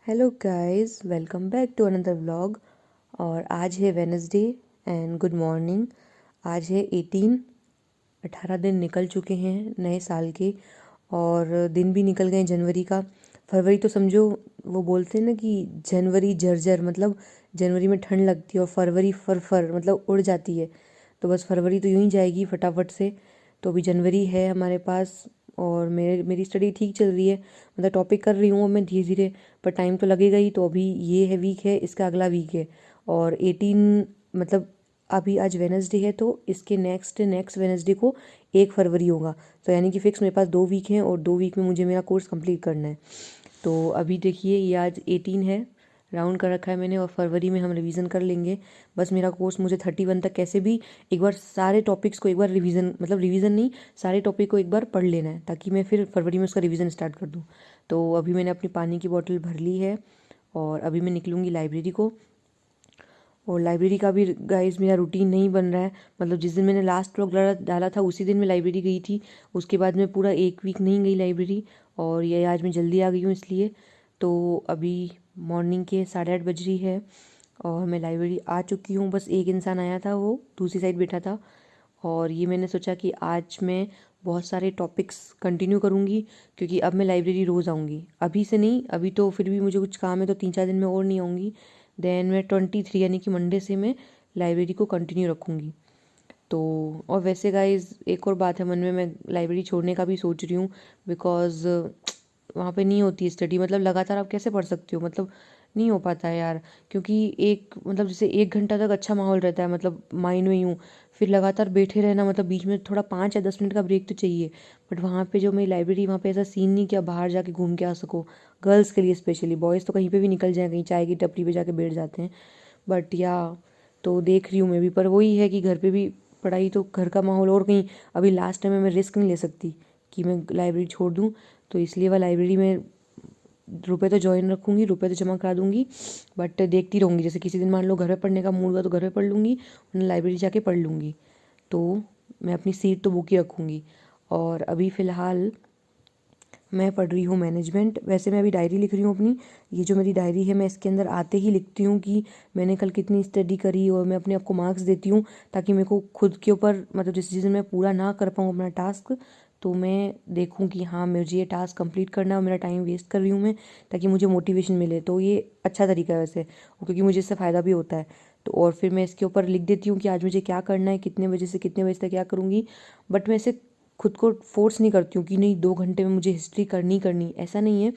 Hello guys, welcome back to another vlog. और आज है वेनसडे एंड गुड मॉर्निंग। आज है 18 दिन निकल चुके हैं नए साल के, और दिन भी निकल गए जनवरी का। फरवरी तो समझो, वो बोलते हैं ना कि जनवरी जर्जर, मतलब जनवरी में ठंड लगती है और फरवरी फर मतलब उड़ जाती है। तो बस फरवरी तो यूं ही जाएगी फटाफट से। तो अभी जनवरी है हमारे पास, और मेरी स्टडी ठीक चल रही है। मतलब टॉपिक कर रही हूँ मैं धीरे धीरे, पर टाइम तो लगेगा ही। तो अभी ये है वीक है, इसका अगला वीक है। और 18 मतलब अभी आज वेनसडे है, तो इसके नेक्स्ट वेनसडे को 1 फरवरी होगा। तो यानी कि फिक्स मेरे पास 2 वीक हैं, और 2 वीक में मुझे मेरा कोर्स कंप्लीट करना है। तो अभी देखिए, ये आज 18 है, राउंड कर रखा है मैंने, और फरवरी में हम रिवीजन कर लेंगे। बस मेरा कोर्स मुझे 31 तक कैसे भी एक बार सारे टॉपिक्स को एक बार रिवीजन, मतलब रिवीजन नहीं, सारे टॉपिक को एक बार पढ़ लेना है, ताकि मैं फिर फरवरी में उसका रिवीजन स्टार्ट कर दूँ। तो अभी मैंने अपनी पानी की बोतल भर ली है, और अभी मैं निकलूँगी लाइब्रेरी को। और लाइब्रेरी का भी गाइस मेरा रूटीन नहीं बन रहा है। मतलब जिस दिन मैंने लास्ट व्लॉग डाला था उसी दिन मैं लाइब्रेरी गई थी। उसके बाद मैं पूरा 1 वीक नहीं गई लाइब्रेरी, और ये आज मैं जल्दी आ गई हूँ इसलिए। तो अभी मॉर्निंग के 8:30 बज रही है, और मैं लाइब्रेरी आ चुकी हूँ। बस एक इंसान आया था, वो दूसरी साइड बैठा था। और ये मैंने सोचा कि आज मैं बहुत सारे टॉपिक्स कंटिन्यू करूँगी, क्योंकि अब मैं लाइब्रेरी रोज़ आऊँगी। अभी से नहीं, अभी तो फिर भी मुझे कुछ काम है, तो 3-4 दिन में और नहीं आऊँगी। देन मैं 23 यानी कि मंडे से मैं लाइब्रेरी को कंटिन्यू रखूँगी। तो और वैसे गाइज एक और बात है मन में, मैं लाइब्रेरी छोड़ने का भी सोच रही हूँ। बिकॉज़ वहाँ पे नहीं होती स्टडी। मतलब लगातार आप कैसे पढ़ सकते हो, मतलब नहीं हो पाता है यार। क्योंकि एक मतलब जैसे 1 घंटा तक अच्छा माहौल रहता है, मतलब माइंड में यूँ, फिर लगातार बैठे रहना, मतलब बीच में थोड़ा 5 या 10 मिनट का ब्रेक तो चाहिए। बट वहाँ पे जो मेरी लाइब्रेरी, वहाँ पे ऐसा सीन नहीं कि आप बाहर जाके घूम के आ सको। गर्ल्स के लिए स्पेशली, बॉयज़ तो कहीं पे भी निकल जाए, कहीं चाय की टपरी पे जाके बैठ जाते हैं। बट या तो देख रही हूँ मैं भी, पर वही है कि घर पे भी पढ़ाई, तो घर का माहौल, और कहीं अभी लास्ट टाइम में मैं रिस्क नहीं ले सकती कि मैं लाइब्रेरी छोड़ दूँ। तो इसलिए वह लाइब्रेरी में रुपए तो ज्वाइन रखूँगी, रुपए तो जमा करा दूँगी, बट देखती रहूँगी। जैसे किसी दिन मान लो घर पे पढ़ने का मूड हुआ तो घर पे पढ़ लूँगी, वरना लाइब्रेरी जाके पढ़ लूँगी। तो मैं अपनी सीट तो बुक ही रखूँगी। और अभी फ़िलहाल मैं पढ़ रही हूँ मैनेजमेंट। वैसे मैं अभी डायरी लिख रही हूँ अपनी। ये जो मेरी डायरी है, मैं इसके अंदर आते ही लिखती हूँ कि मैंने कल कितनी स्टडी करी, और मैं अपने आप को मार्क्स देती हूँ, ताकि मेरे को खुद के ऊपर, मतलब जिस चीज़ में मैं पूरा ना कर पाऊँ अपना टास्क, तो मैं देखूँ कि हाँ मुझे ये टास्क कंप्लीट करना है, और मेरा टाइम वेस्ट कर रही हूँ मैं, ताकि मुझे मोटिवेशन मिले। तो ये अच्छा तरीका है वैसे, और क्योंकि मुझे इससे फ़ायदा भी होता है। तो और फिर मैं इसके ऊपर लिख देती हूँ कि आज मुझे क्या करना है, कितने बजे से कितने बजे तक क्या करूँगी। बट मैं इसे खुद को फोर्स नहीं करती हूँ कि नहीं 2 घंटे में मुझे हिस्ट्री करनी, ऐसा नहीं है।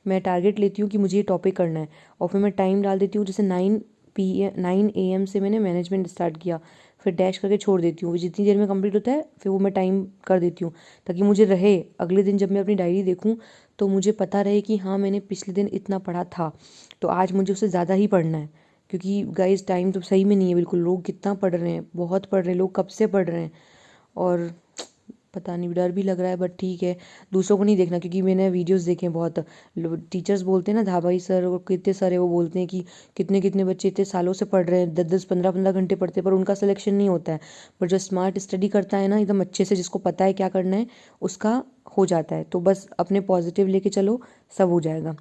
मैं टारगेट लेती हूँ कि मुझे ये टॉपिक करना है, और फिर मैं टाइम डाल देती हूँ। जैसे 9 AM से मैंने मैनेजमेंट स्टार्ट किया, फिर डैश करके छोड़ देती हूँ। जितनी देर में कंप्लीट होता है फिर वो मैं टाइम कर देती हूँ, ताकि मुझे रहे अगले दिन जब मैं अपनी डायरी देखूँ तो मुझे पता रहे कि हाँ मैंने पिछले दिन इतना पढ़ा था, तो आज मुझे उससे ज़्यादा ही पढ़ना है। क्योंकि गाइस टाइम तो सही में नहीं है बिल्कुल। लोग कितना पढ़ रहे हैं, बहुत पढ़ रहे हैं लोग, कब से पढ़ रहे हैं। और पता नहीं, डर भी लग रहा है, बट ठीक है। दूसरों को नहीं देखना, क्योंकि मैंने वीडियोस देखे हैं बहुत। टीचर्स बोलते हैं ना, धाबाई सर और कितने सारे, वो बोलते हैं कि कितने कितने बच्चे इतने सालों से पढ़ रहे हैं, 10-10 15-15 घंटे पढ़ते हैं, पर उनका सिलेक्शन नहीं होता है। पर जो स्मार्ट स्टडी करता है ना एकदम अच्छे से, जिसको पता है क्या करना है, उसका हो जाता है। तो बस अपने पॉजिटिव लेके चलो, सब हो जाएगा।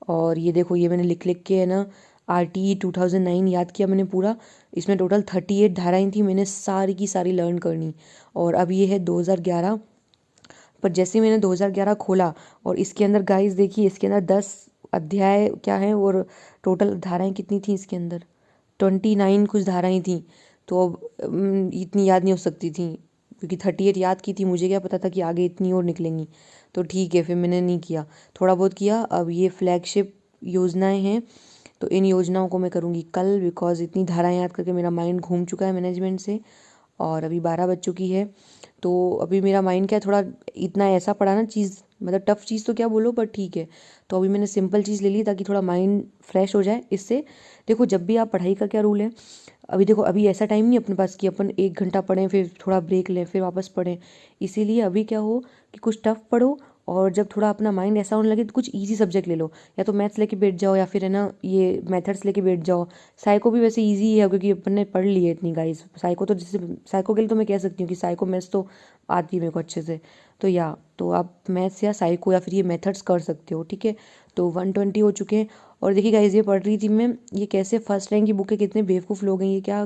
और ये देखो, ये मैंने लिख लिख के है ना, RTE 2009 याद किया मैंने पूरा। इसमें टोटल 38 धाराएं थी, मैंने सारी की सारी लर्न करनी। और अब ये है 2011। पर जैसे ही मैंने 2011 खोला, और इसके अंदर गाइस देखिए, इसके अंदर 10 अध्याय क्या है, और टोटल धाराएं कितनी थी इसके अंदर, 29 कुछ धाराएं थी। तो अब इतनी याद नहीं हो सकती थी, क्योंकि 38 याद की थी, मुझे क्या पता था कि आगे इतनी और निकलेंगी। तो ठीक है, फिर मैंने नहीं किया, थोड़ा बहुत किया। अब ये फ्लैगशिप योजनाएं हैं, तो इन योजनाओं को मैं करूँगी कल, बिकॉज इतनी धाराएं याद करके मेरा माइंड घूम चुका है मैनेजमेंट से। और अभी 12 बज चुकी है। तो अभी मेरा माइंड क्या है, थोड़ा इतना ऐसा पड़ा ना चीज़, मतलब टफ चीज़ तो क्या बोलो, पर ठीक है। तो अभी मैंने सिंपल चीज़ ले ली, ताकि थोड़ा माइंड फ्रेश हो जाए इससे। देखो, जब भी आप पढ़ाई का क्या रूल है, अभी देखो, अभी ऐसा टाइम नहीं अपने पास कि अपन 1 घंटा पढ़ें फिर थोड़ा ब्रेक लें फिर वापस पढ़ें। इसीलिए अभी क्या हो कि कुछ टफ पढ़ो, और जब थोड़ा अपना माइंड ऐसा होने लगे तो कुछ इजी सब्जेक्ट ले लो। या तो मैथ्स लेके बैठ जाओ, या फिर है ना ये मेथड्स लेके बैठ जाओ। साइको भी वैसे इजी है, क्योंकि अपन ने पढ़ ली है इतनी गाइस। साइको तो जैसे, साइको के लिए तो मैं कह सकती हूँ कि साइको मैथ्स तो आती है मेरे को अच्छे से। तो या तो आप मैथ्स या साइको या फिर ये मेथड्स कर सकते हो, ठीक है। तो 120 हो चुके हैं। और देखिए गाइस, ये पढ़ रही थी मैं, ये कैसे फर्स्ट रैंक की बुक के कितने बेवकूफ़ लोग हैं, ये क्या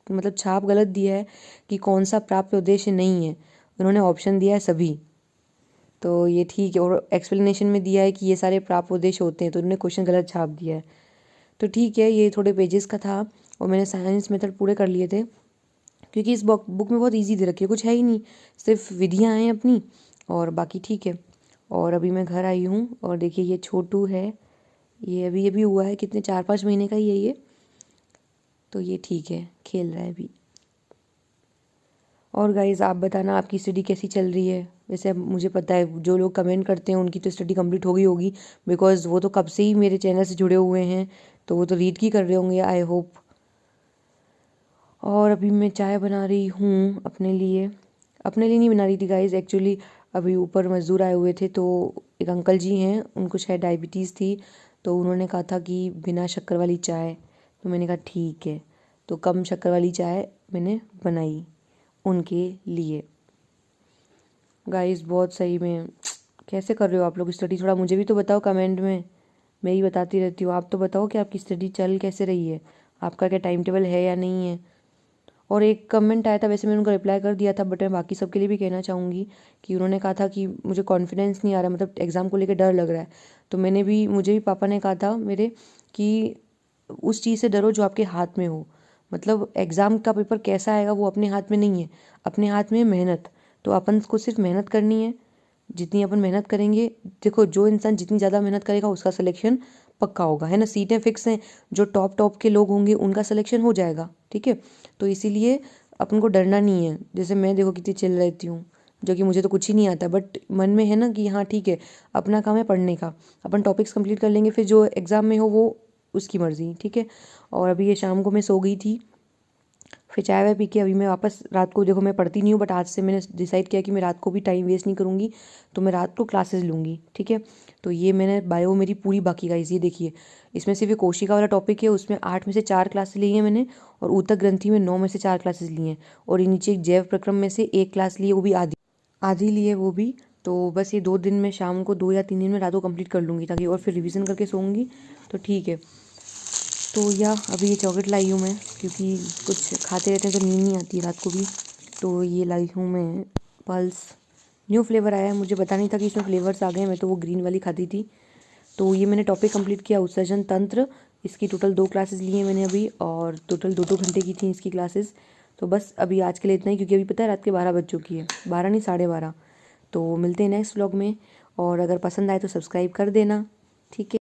मतलब छाप गलत दिया है कि कौन सा प्राप्त उद्देश्य नहीं है, उन्होंने ऑप्शन दिया है सभी। तो ये ठीक है, और एक्सप्लेनेशन में दिया है कि ये सारे प्राप्त उद्देश्य होते हैं, तो उन्होंने क्वेश्चन गलत छाप दिया है। तो ठीक है, ये थोड़े पेजेस का था और मैंने साइंस मेथड पूरे कर लिए थे, क्योंकि इस बुक में बहुत इजी दे रखी है, कुछ है ही नहीं, सिर्फ विधियाँ हैं अपनी और बाकी ठीक है। और अभी मैं घर आई हूँ और देखिए ये छोटू है, ये अभी हुआ है, कितने 4-5 महीने का ही है ये, तो ये ठीक है, खेल रहा है अभी। और गाइज़ आप बताना आपकी स्टडी कैसी चल रही है। वैसे अब मुझे पता है जो लोग कमेंट करते हैं उनकी तो स्टडी कंप्लीट हो गई होगी, बिकॉज़ वो तो कब से ही मेरे चैनल से जुड़े हुए हैं, तो वो तो रीड की कर रहे होंगे आई होप। और अभी मैं चाय बना रही हूँ अपने लिए नहीं बना रही थी गाइज़, एक्चुअली अभी ऊपर मज़दूर आए हुए थे, तो एक अंकल जी हैं, उनको शायद डायबिटीज़ थी, तो उन्होंने कहा था कि बिना शक्कर वाली चाय, तो मैंने कहा ठीक है, तो कम शक्कर वाली चाय मैंने बनाई उनके लिए। गाइस बहुत सही में कैसे कर रहे हो आप लोग स्टडी, थोड़ा मुझे भी तो बताओ कमेंट में, मैं ही बताती रहती हूँ, आप तो बताओ कि आपकी स्टडी चल कैसे रही है, आपका क्या टाइम टेबल है या नहीं है। और एक कमेंट आया था, वैसे मैंने उनको रिप्लाई कर दिया था, बट मैं बाकी सबके लिए भी कहना चाहूँगी कि उन्होंने कहा था कि मुझे कॉन्फिडेंस नहीं आ रहा, मतलब एग्ज़ाम को लेकर डर लग रहा है। तो मुझे भी पापा ने कहा था मेरे कि उस चीज़ से डरो जो आपके हाथ में हो, मतलब एग्ज़ाम का पेपर कैसा आएगा वो अपने हाथ में नहीं है, अपने हाथ में है मेहनत। तो अपन को सिर्फ मेहनत करनी है, जितनी अपन मेहनत करेंगे, देखो जो इंसान जितनी ज़्यादा मेहनत करेगा उसका सिलेक्शन पक्का होगा, है ना, सीटें फिक्स हैं, जो टॉप के लोग होंगे उनका सिलेक्शन हो जाएगा, ठीक है। तो इसीलिए अपन को डरना नहीं है, जैसे मैं देखो कितनी चिल रहती हूँ, जो कि मुझे तो कुछ ही नहीं आता, बट मन में है ना कि हाँ ठीक है, अपना काम है पढ़ने का, अपन टॉपिक्स कंप्लीट कर लेंगे, फिर जो एग्ज़ाम में हो वो उसकी मर्ज़ी, ठीक है। और अभी ये शाम को मैं सो गई थी, फिर चाय वाय पी के अभी मैं वापस, रात को देखो मैं पढ़ती नहीं हूँ, बट आज से मैंने डिसाइड किया कि मैं रात को भी टाइम वेस्ट नहीं करूँगी, तो मैं रात को क्लासेस लूँगी, ठीक है। तो ये मैंने बायो मेरी पूरी बाकी गाइस, ये देखिए इसमें सिर्फ ये कोशिका वाला टॉपिक है, उसमें 8 में से 4 क्लासेस ली हैं मैंने, और ऊतक ग्रंथि में 9 में से 4 क्लासेस ली हैं, और ये नीचे एक जैव प्रक्रम में से 1 क्लास ली है, वो भी आधी आधी ली है वो भी। तो बस ये 2 दिन में शाम को 2 या 3 दिन में रात को कंप्लीट कर लूँगी, ताकि और फिर रिवीजन करके सोऊंगी, तो ठीक है। तो या अभी ये चॉकलेट लाई हूँ मैं, क्योंकि कुछ खाते रहते हैं तो नींद नहीं आती रात को भी, तो ये लाई हूँ मैं पल्स, न्यू फ्लेवर आया है, मुझे पता नहीं था कि इसमें फ्लेवर्स आ गए हैं, मैं तो वो ग्रीन वाली खाती थी। तो ये मैंने टॉपिक कंप्लीट किया उत्सर्जन तंत्र, इसकी टोटल 2 क्लासेस ली हैं मैंने अभी, और टोटल 2-2 घंटे की थी इसकी क्लासेस। तो बस अभी आज के लिए इतना ही, क्योंकि अभी पता है रात के 12 बज चुकी है, 12 नहीं 12:30। तो मिलते हैं नेक्स्ट व्लॉग में, और अगर पसंद आए तो सब्सक्राइब कर देना, ठीक है।